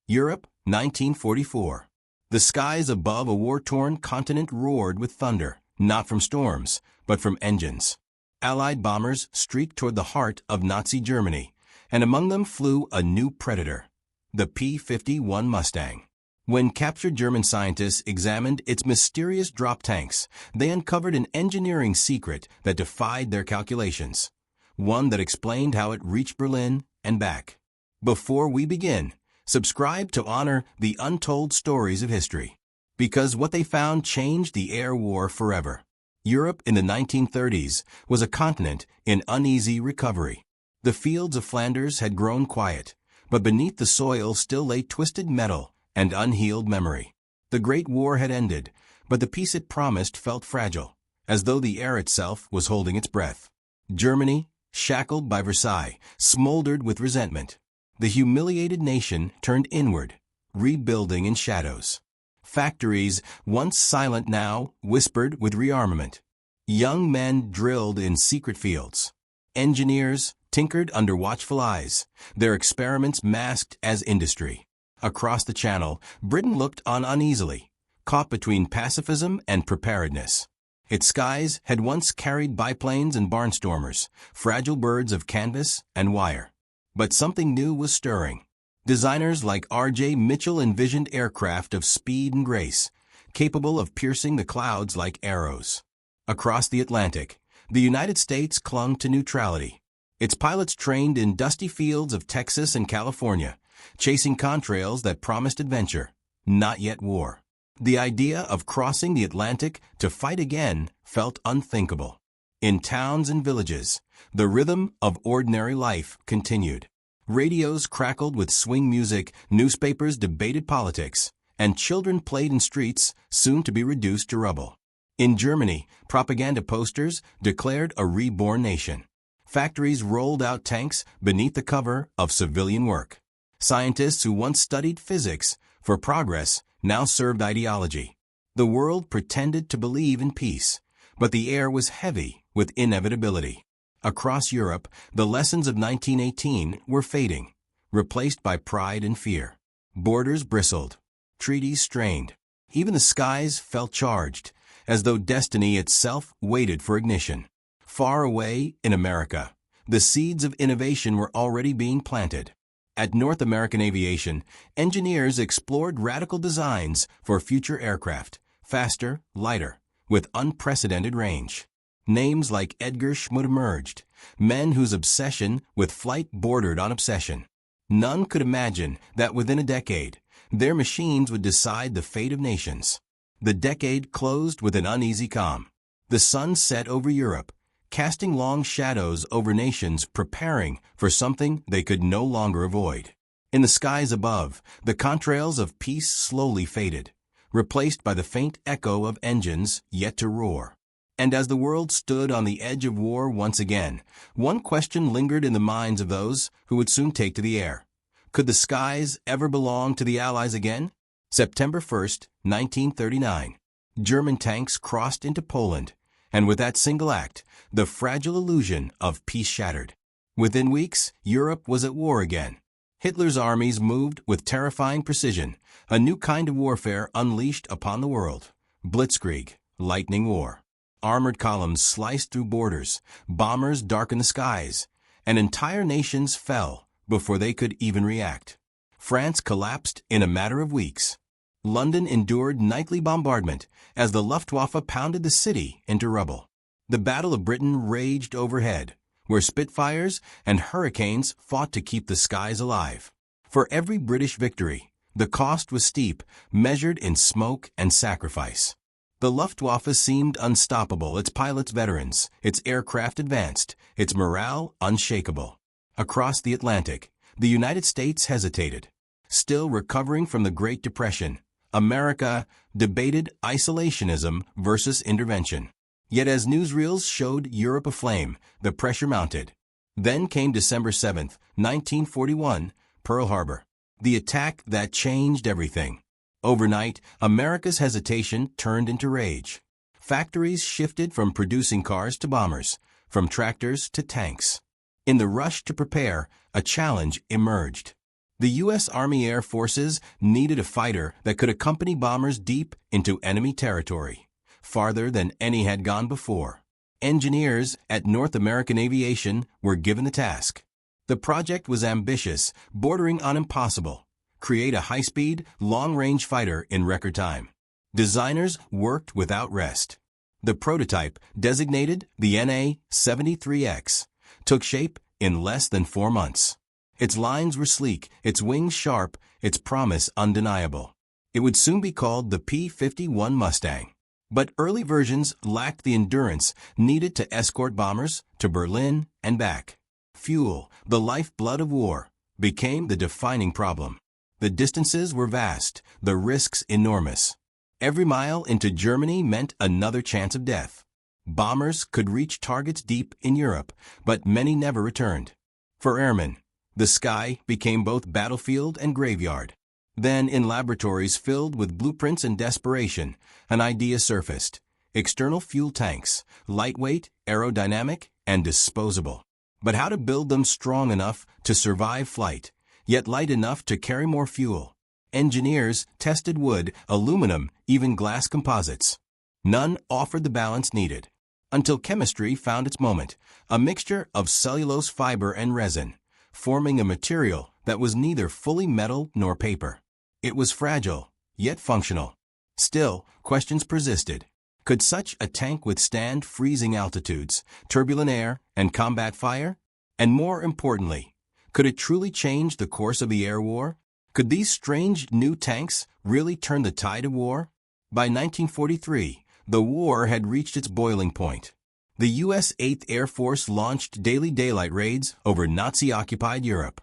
Europe, 1944. The skies above a war-torn continent roared with thunder, not from storms, but from engines. Allied bombers streaked toward the heart of Nazi Germany, and among them flew a new predator, the P-51 Mustang. When captured German scientists examined its mysterious drop tanks, they uncovered an engineering secret that defied their calculations, one that explained how it reached Berlin and back. Before we begin, subscribe to honor the untold stories of history, because what they found changed the air war forever. Europe in the 1930s was a continent in uneasy recovery. The fields of Flanders had grown quiet, but beneath the soil still lay twisted metal and unhealed memory. The Great War had ended, but the peace it promised felt fragile, as though the air itself was holding its breath. Germany, shackled by Versailles, smoldered with resentment. The humiliated nation turned inward, rebuilding in shadows. Factories, once silent now, whispered with rearmament. Young men drilled in secret fields. Engineers tinkered under watchful eyes, their experiments masked as industry. Across the Channel, Britain looked on uneasily, caught between pacifism and preparedness. Its skies had once carried biplanes and barnstormers, fragile birds of canvas and wire. But something new was stirring. Designers like R.J. Mitchell envisioned aircraft of speed and grace, capable of piercing the clouds like arrows. Across the Atlantic, the United States clung to neutrality. Its pilots trained in dusty fields of Texas and California, chasing contrails that promised adventure, not yet war. The idea of crossing the Atlantic to fight again felt unthinkable. In towns and villages, the rhythm of ordinary life continued. Radios crackled with swing music, newspapers debated politics, and children played in streets soon to be reduced to rubble. In Germany, propaganda posters declared a reborn nation. Factories rolled out tanks beneath the cover of civilian work. Scientists who once studied physics for progress now served ideology. The world pretended to believe in peace, but the air was heavy with inevitability. Across Europe, the lessons of 1918 were fading, replaced by pride and fear. Borders bristled, treaties strained. Even the skies felt charged, as though destiny itself waited for ignition. Far away in America, the seeds of innovation were already being planted. At North American Aviation, engineers explored radical designs for future aircraft, faster, lighter, with unprecedented range. Names like Edgar Schmidt emerged, men whose obsession with flight bordered on obsession. None could imagine that within a decade, their machines would decide the fate of nations. The decade closed with an uneasy calm. The sun set over Europe, casting long shadows over nations preparing for something they could no longer avoid. In the skies above, the contrails of peace slowly faded, replaced by the faint echo of engines yet to roar. And as the world stood on the edge of war once again, one question lingered in the minds of those who would soon take to the air. Could the skies ever belong to the Allies again? September 1st, 1939. German tanks crossed into Poland, and with that single act, the fragile illusion of peace shattered. Within weeks, Europe was at war again. Hitler's armies moved with terrifying precision, a new kind of warfare unleashed upon the world. Blitzkrieg, lightning war. Armored columns sliced through borders, bombers darkened the skies, and entire nations fell before they could even react. France collapsed in a matter of weeks. London endured nightly bombardment as the Luftwaffe pounded the city into rubble. The Battle of Britain raged overhead, where Spitfires and Hurricanes fought to keep the skies alive. For every British victory, the cost was steep, measured in smoke and sacrifice. The Luftwaffe seemed unstoppable, its pilots veterans, its aircraft advanced, its morale unshakable. Across the Atlantic, the United States hesitated. Still recovering from the Great Depression, America debated isolationism versus intervention. Yet as newsreels showed Europe aflame, the pressure mounted. Then came December 7, 1941, Pearl Harbor, the attack that changed everything. Overnight, America's hesitation turned into rage. Factories shifted from producing cars to bombers, from tractors to tanks. In the rush to prepare, a challenge emerged. The U.S. Army Air Forces needed a fighter that could accompany bombers deep into enemy territory, farther than any had gone before. Engineers at North American Aviation were given the task. The project was ambitious, bordering on impossible. Create a high-speed, long-range fighter in record time. Designers worked without rest. The prototype, designated the NA-73X, took shape in less than 4 months. Its lines were sleek, its wings sharp, its promise undeniable. It would soon be called the P-51 Mustang. But early versions lacked the endurance needed to escort bombers to Berlin and back. Fuel, the lifeblood of war, became the defining problem. The distances were vast, the risks enormous. Every mile into Germany meant another chance of death. Bombers could reach targets deep in Europe, but many never returned. For airmen, the sky became both battlefield and graveyard. Then, in laboratories filled with blueprints and desperation, an idea surfaced. External fuel tanks, lightweight, aerodynamic, and disposable. But how to build them strong enough to survive flight, yet light enough to carry more fuel? Engineers tested wood, aluminum, even glass composites. None offered the balance needed. Until chemistry found its moment, a mixture of cellulose fiber and resin, forming a material that was neither fully metal nor paper. It was fragile, yet functional. Still, questions persisted. Could such a tank withstand freezing altitudes, turbulent air, and combat fire? And more importantly, could it truly change the course of the air war? Could these strange new tanks really turn the tide of war? By 1943, the war had reached its boiling point. The U.S. 8th Air Force launched daily daylight raids over Nazi-occupied Europe.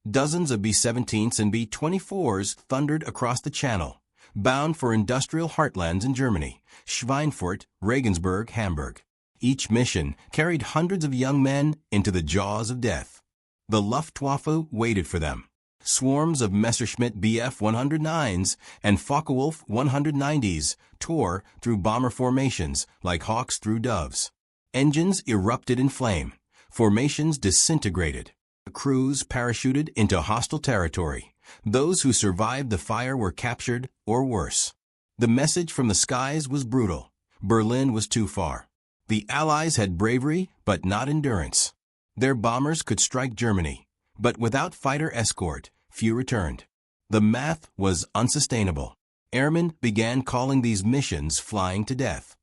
Dozens of B-17s and B-24s thundered across the Channel, bound for industrial heartlands in Germany, Schweinfurt, Regensburg, Hamburg. Each mission carried hundreds of young men into the jaws of death. The Luftwaffe waited for them. Swarms of Messerschmitt Bf-109s and Focke-Wulf 190s tore through bomber formations like hawks through doves. Engines erupted in flame. Formations disintegrated. Crews parachuted into hostile territory. Those who survived the fire were captured, or worse. The message from the skies was brutal. Berlin was too far. The Allies had bravery, but not endurance. Their bombers could strike Germany, but without fighter escort, few returned. The math was unsustainable. Airmen began calling these missions flying to death.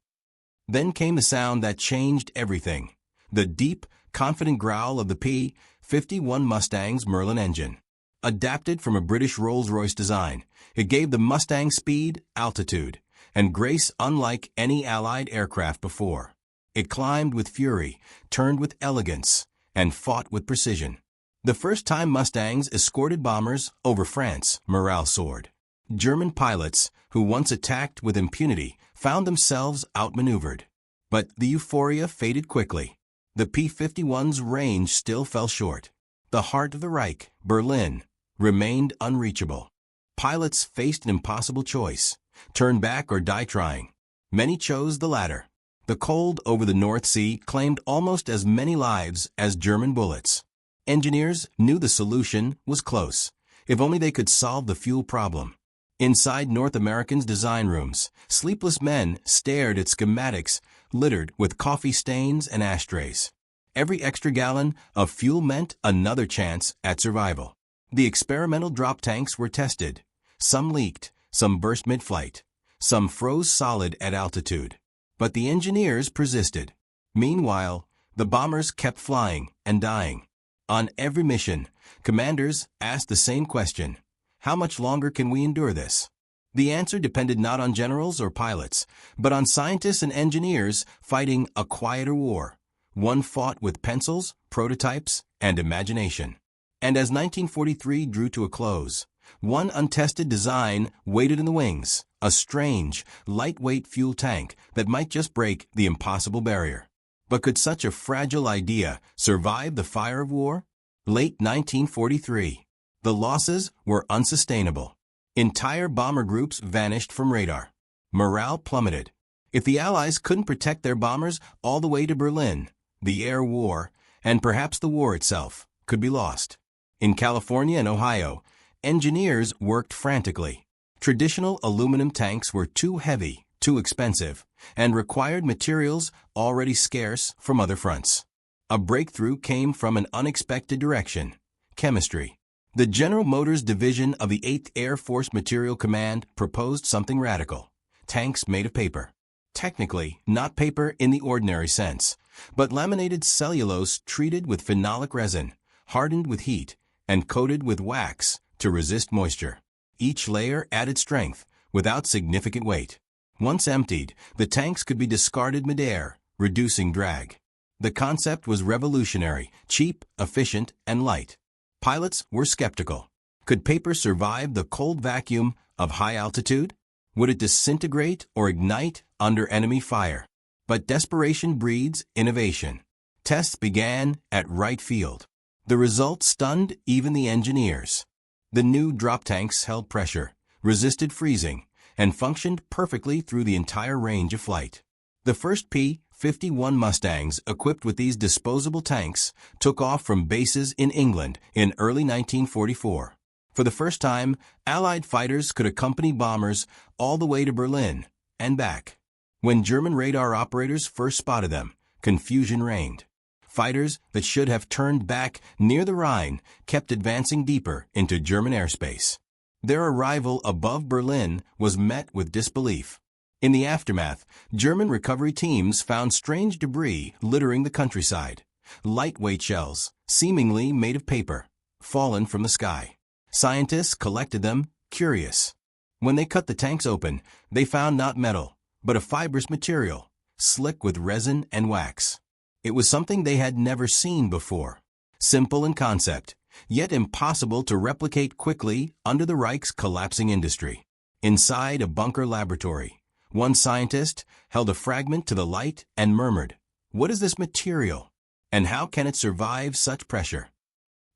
Then came the sound that changed everything. The deep, confident growl of the P-51 Mustang's Merlin engine. Adapted from a British Rolls-Royce design, it gave the Mustang speed, altitude, and grace unlike any Allied aircraft before. It climbed with fury, turned with elegance, and fought with precision. The first time Mustangs escorted bombers over France, morale soared. German pilots, who once attacked with impunity, found themselves outmaneuvered. But the euphoria faded quickly. The P-51's range still fell short. The heart of the Reich, Berlin, remained unreachable. Pilots faced an impossible choice: turn back or die trying. Many chose the latter. The cold over the North Sea claimed almost as many lives as German bullets. Engineers knew the solution was close, if only they could solve the fuel problem. Inside North Americans' design rooms, sleepless men stared at schematics littered with coffee stains and ashtrays. Every extra gallon of fuel meant another chance at survival. The experimental drop tanks were tested. Some leaked, some burst mid-flight, some froze solid at altitude. But the engineers persisted. Meanwhile, the bombers kept flying and dying. On every mission, commanders asked the same question: how much longer can we endure this? The answer depended not on generals or pilots, but on scientists and engineers fighting a quieter war, one fought with pencils, prototypes, and imagination. And as 1943 drew to a close, one untested design waited in the wings, a strange, lightweight fuel tank that might just break the impossible barrier. But could such a fragile idea survive the fire of war? Late 1943. The losses were unsustainable. Entire bomber groups vanished from radar. Morale plummeted. If the Allies couldn't protect their bombers all the way to Berlin, the air war, and perhaps the war itself, could be lost. In California and Ohio, Engineers worked frantically. Traditional aluminum tanks were too heavy, too expensive, and required materials already scarce from other fronts. A breakthrough came from an unexpected direction: chemistry. The General Motors Division of the 8th Air Force Material Command proposed something radical: tanks made of paper. Technically, not paper in the ordinary sense, but laminated cellulose treated with phenolic resin, hardened with heat, and coated with wax to resist moisture. Each layer added strength, without significant weight. Once emptied, the tanks could be discarded midair, reducing drag. The concept was revolutionary, cheap, efficient, and light. Pilots were skeptical. Could paper survive the cold vacuum of high altitude? Would it disintegrate or ignite under enemy fire? But desperation breeds innovation. Tests began at Wright Field. The result stunned even the engineers. The new drop tanks held pressure, resisted freezing, and functioned perfectly through the entire range of flight. The first P-51 Mustangs equipped with these disposable tanks took off from bases in England in early 1944. For the first time, Allied fighters could accompany bombers all the way to Berlin and back. When German radar operators first spotted them, confusion reigned. Fighters that should have turned back near the Rhine kept advancing deeper into German airspace. Their arrival above Berlin was met with disbelief. In the aftermath, German recovery teams found strange debris littering the countryside. Lightweight shells, seemingly made of paper, fallen from the sky. Scientists collected them, curious. When they cut the tanks open, they found not metal, but a fibrous material, slick with resin and wax. It was something they had never seen before. Simple in concept, yet impossible to replicate quickly under the Reich's collapsing industry. Inside a bunker laboratory, one scientist held a fragment to the light and murmured, "What is this material? And how can it survive such pressure?"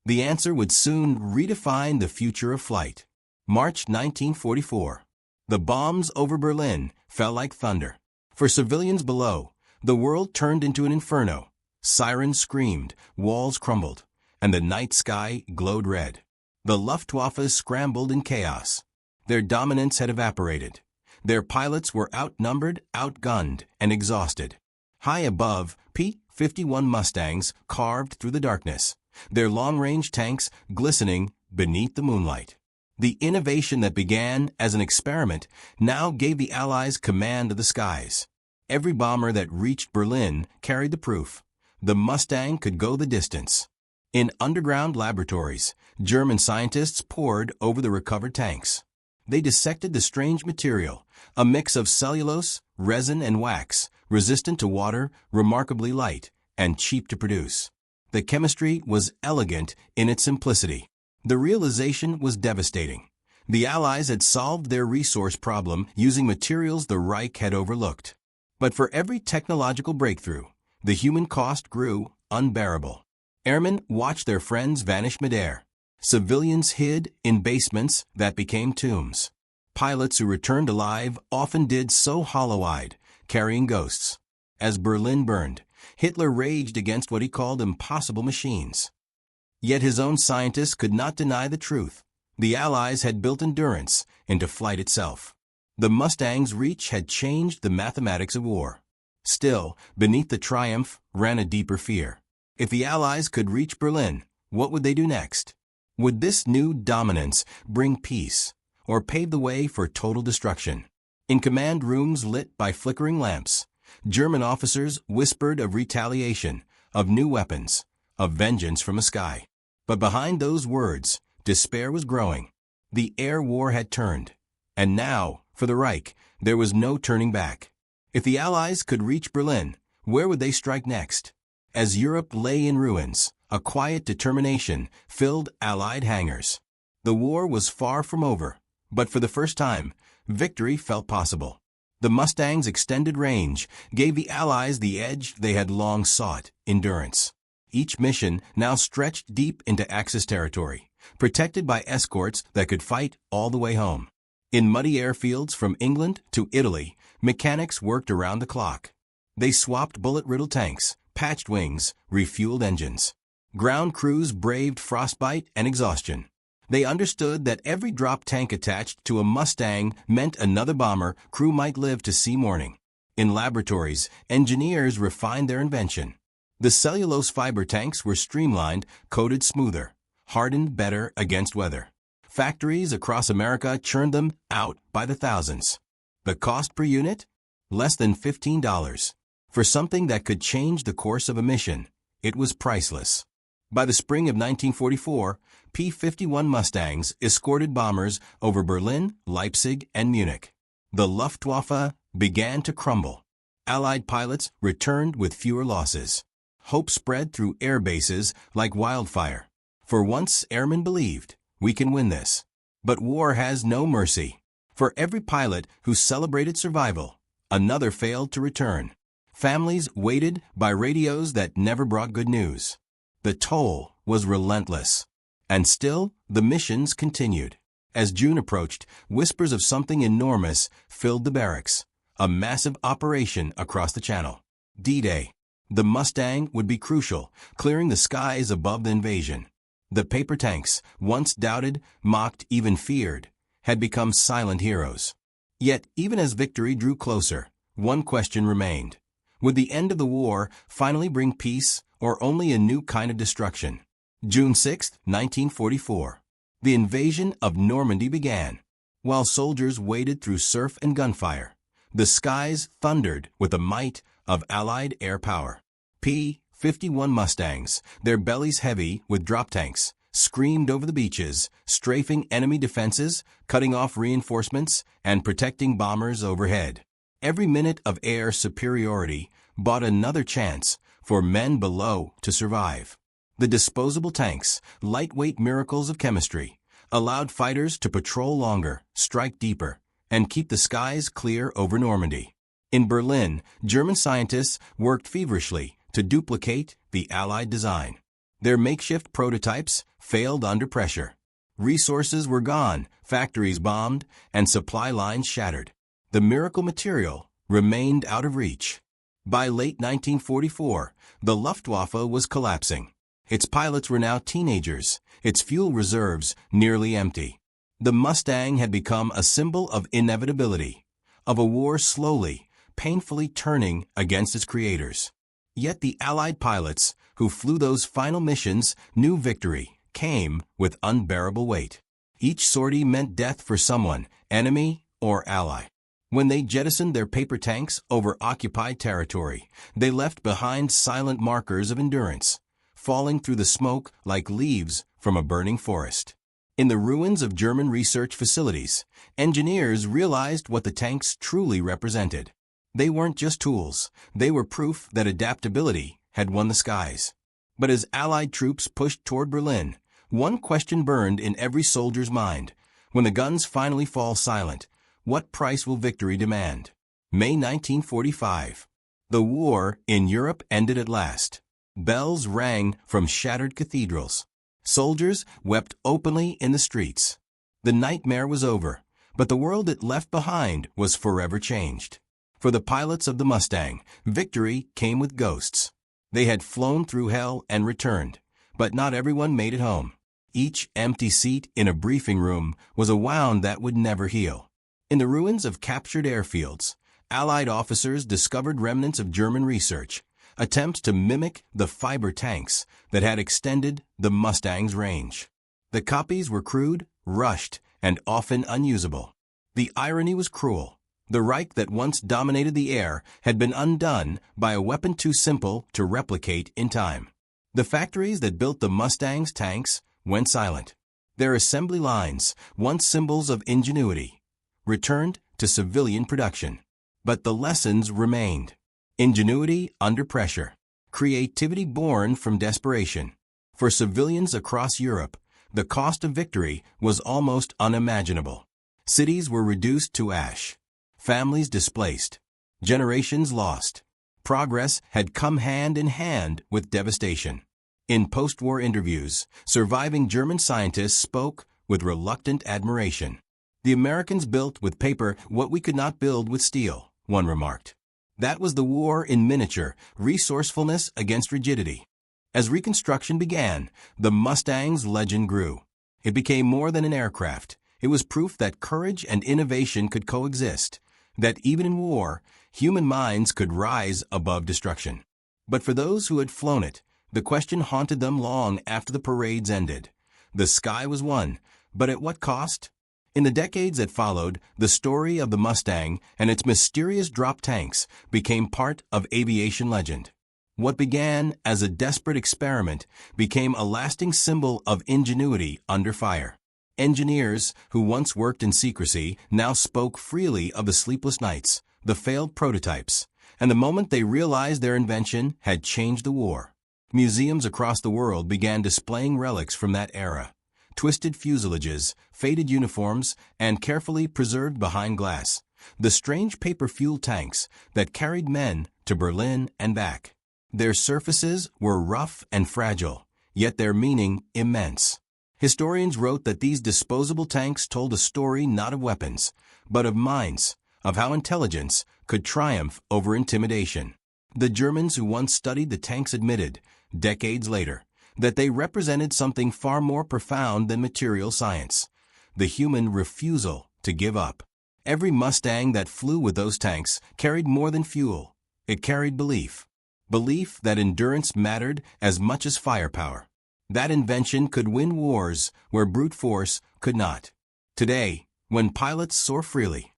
The answer would soon redefine the future of flight. March 1944. The bombs over Berlin fell like thunder. For civilians below, the world turned into an inferno. Sirens screamed, walls crumbled, and the night sky glowed red. The Luftwaffe scrambled in chaos. Their dominance had evaporated. Their pilots were outnumbered, outgunned, and exhausted. High above, P-51 Mustangs carved through the darkness, their long-range tanks glistening beneath the moonlight. The innovation that began as an experiment now gave the Allies command of the skies. Every bomber that reached Berlin carried the proof. The Mustang could go the distance. In underground laboratories, German scientists pored over the recovered tanks. They dissected the strange material, a mix of cellulose, resin, and wax, resistant to water, remarkably light, and cheap to produce. The chemistry was elegant in its simplicity. The realization was devastating. The Allies had solved their resource problem using materials the Reich had overlooked. But for every technological breakthrough, the human cost grew unbearable. Airmen watched their friends vanish midair. Civilians hid in basements that became tombs. Pilots who returned alive often did so hollow-eyed, carrying ghosts. As Berlin burned, Hitler raged against what he called impossible machines. Yet his own scientists could not deny the truth. The Allies had built endurance into flight itself. The Mustang's reach had changed the mathematics of war. Still, beneath the triumph ran a deeper fear. If the Allies could reach Berlin, what would they do next? Would this new dominance bring peace, or pave the way for total destruction? In command rooms lit by flickering lamps, German officers whispered of retaliation, of new weapons, of vengeance from the sky. But behind those words, despair was growing. The air war had turned. And now, for the Reich, there was no turning back. If the Allies could reach Berlin, where would they strike next? As Europe lay in ruins, a quiet determination filled Allied hangars. The war was far from over, but for the first time, victory felt possible. The Mustang's extended range gave the Allies the edge they had long sought: endurance. Each mission now stretched deep into Axis territory, protected by escorts that could fight all the way home. In muddy airfields from England to Italy, mechanics worked around the clock. They swapped bullet-riddled tanks, patched wings, refueled engines. Ground crews braved frostbite and exhaustion. They understood that every drop tank attached to a Mustang meant another bomber crew might live to see morning. In laboratories, engineers refined their invention. The cellulose fiber tanks were streamlined, coated smoother, hardened better against weather. Factories across America churned them out by the thousands. The cost per unit? Less than $15. For something that could change the course of a mission, it was priceless. By the spring of 1944, P-51 Mustangs escorted bombers over Berlin, Leipzig, and Munich. The Luftwaffe began to crumble. Allied pilots returned with fewer losses. Hope spread through air bases like wildfire. For once, airmen believed, we can win this. But war has no mercy. For every pilot who celebrated survival, another failed to return. Families waited by radios that never brought good news. The toll was relentless. And still, the missions continued. As June approached, whispers of something enormous filled the barracks. A massive operation across the channel. D-Day. The Mustang would be crucial, clearing the skies above the invasion. The paper tanks, once doubted, mocked, even feared, had become silent heroes. Yet, even as victory drew closer, one question remained. Would the end of the war finally bring peace, or only a new kind of destruction? June 6, 1944. The invasion of Normandy began. While soldiers waded through surf and gunfire, the skies thundered with the might of Allied air power. P-51 Mustangs, their bellies heavy with drop tanks, screamed over the beaches, strafing enemy defenses, cutting off reinforcements, and protecting bombers overhead. Every minute of air superiority bought another chance for men below to survive. The disposable tanks, lightweight miracles of chemistry, allowed fighters to patrol longer, strike deeper, and keep the skies clear over Normandy. In Berlin, German scientists worked feverishly to duplicate the Allied design. Their makeshift prototypes failed under pressure. Resources were gone, factories bombed, and supply lines shattered. The miracle material remained out of reach. By late 1944, the Luftwaffe was collapsing. Its pilots were now teenagers, its fuel reserves nearly empty. The Mustang had become a symbol of inevitability, of a war slowly, painfully turning against its creators. Yet the Allied pilots who flew those final missions knew victory came with unbearable weight. Each sortie meant death for someone, enemy or ally. When they jettisoned their paper tanks over occupied territory, they left behind silent markers of endurance, falling through the smoke like leaves from a burning forest. In the ruins of German research facilities, engineers realized what the tanks truly represented. They weren't just tools, they were proof that adaptability had won the skies. But as Allied troops pushed toward Berlin, one question burned in every soldier's mind. When the guns finally fall silent, what price will victory demand? May 1945. The war in Europe ended at last. Bells rang from shattered cathedrals. Soldiers wept openly in the streets. The nightmare was over, but the world it left behind was forever changed. For the pilots of the Mustang, victory came with ghosts. They had flown through hell and returned, but not everyone made it home. Each empty seat in a briefing room was a wound that would never heal. In the ruins of captured airfields, Allied officers discovered remnants of German research, attempts to mimic the fiber tanks that had extended the Mustang's range. The copies were crude, rushed, and often unusable. The irony was cruel. The Reich that once dominated the air had been undone by a weapon too simple to replicate in time. The factories that built the Mustang's tanks went silent. Their assembly lines, once symbols of ingenuity, returned to civilian production. But the lessons remained. Ingenuity under pressure. Creativity born from desperation. For civilians across Europe, the cost of victory was almost unimaginable. Cities were reduced to ash. Families displaced. Generations lost. Progress had come hand in hand with devastation. In post-war interviews, surviving German scientists spoke with reluctant admiration. The Americans built with paper what we could not build with steel, one remarked. That was the war in miniature, resourcefulness against rigidity. As Reconstruction began, the Mustang's legend grew. It became more than an aircraft. It was proof that courage and innovation could coexist, that even in war, human minds could rise above destruction. But for those who had flown it, the question haunted them long after the parades ended. The sky was won, but at what cost? In the decades that followed, the story of the Mustang and its mysterious drop tanks became part of aviation legend. What began as a desperate experiment became a lasting symbol of ingenuity under fire. Engineers who once worked in secrecy now spoke freely of the sleepless nights, the failed prototypes, and the moment they realized their invention had changed the war. Museums across the world began displaying relics from that era. Twisted fuselages, faded uniforms, and carefully preserved behind glass, the strange paper fuel tanks that carried men to Berlin and back. Their surfaces were rough and fragile, yet their meaning immense. Historians wrote that these disposable tanks told a story not of weapons, but of minds, of how intelligence could triumph over intimidation. The Germans who once studied the tanks admitted, decades later, that they represented something far more profound than material science, the human refusal to give up. Every Mustang that flew with those tanks carried more than fuel. It carried belief. Belief that endurance mattered as much as firepower. That invention could win wars where brute force could not. Today, when pilots soar freely,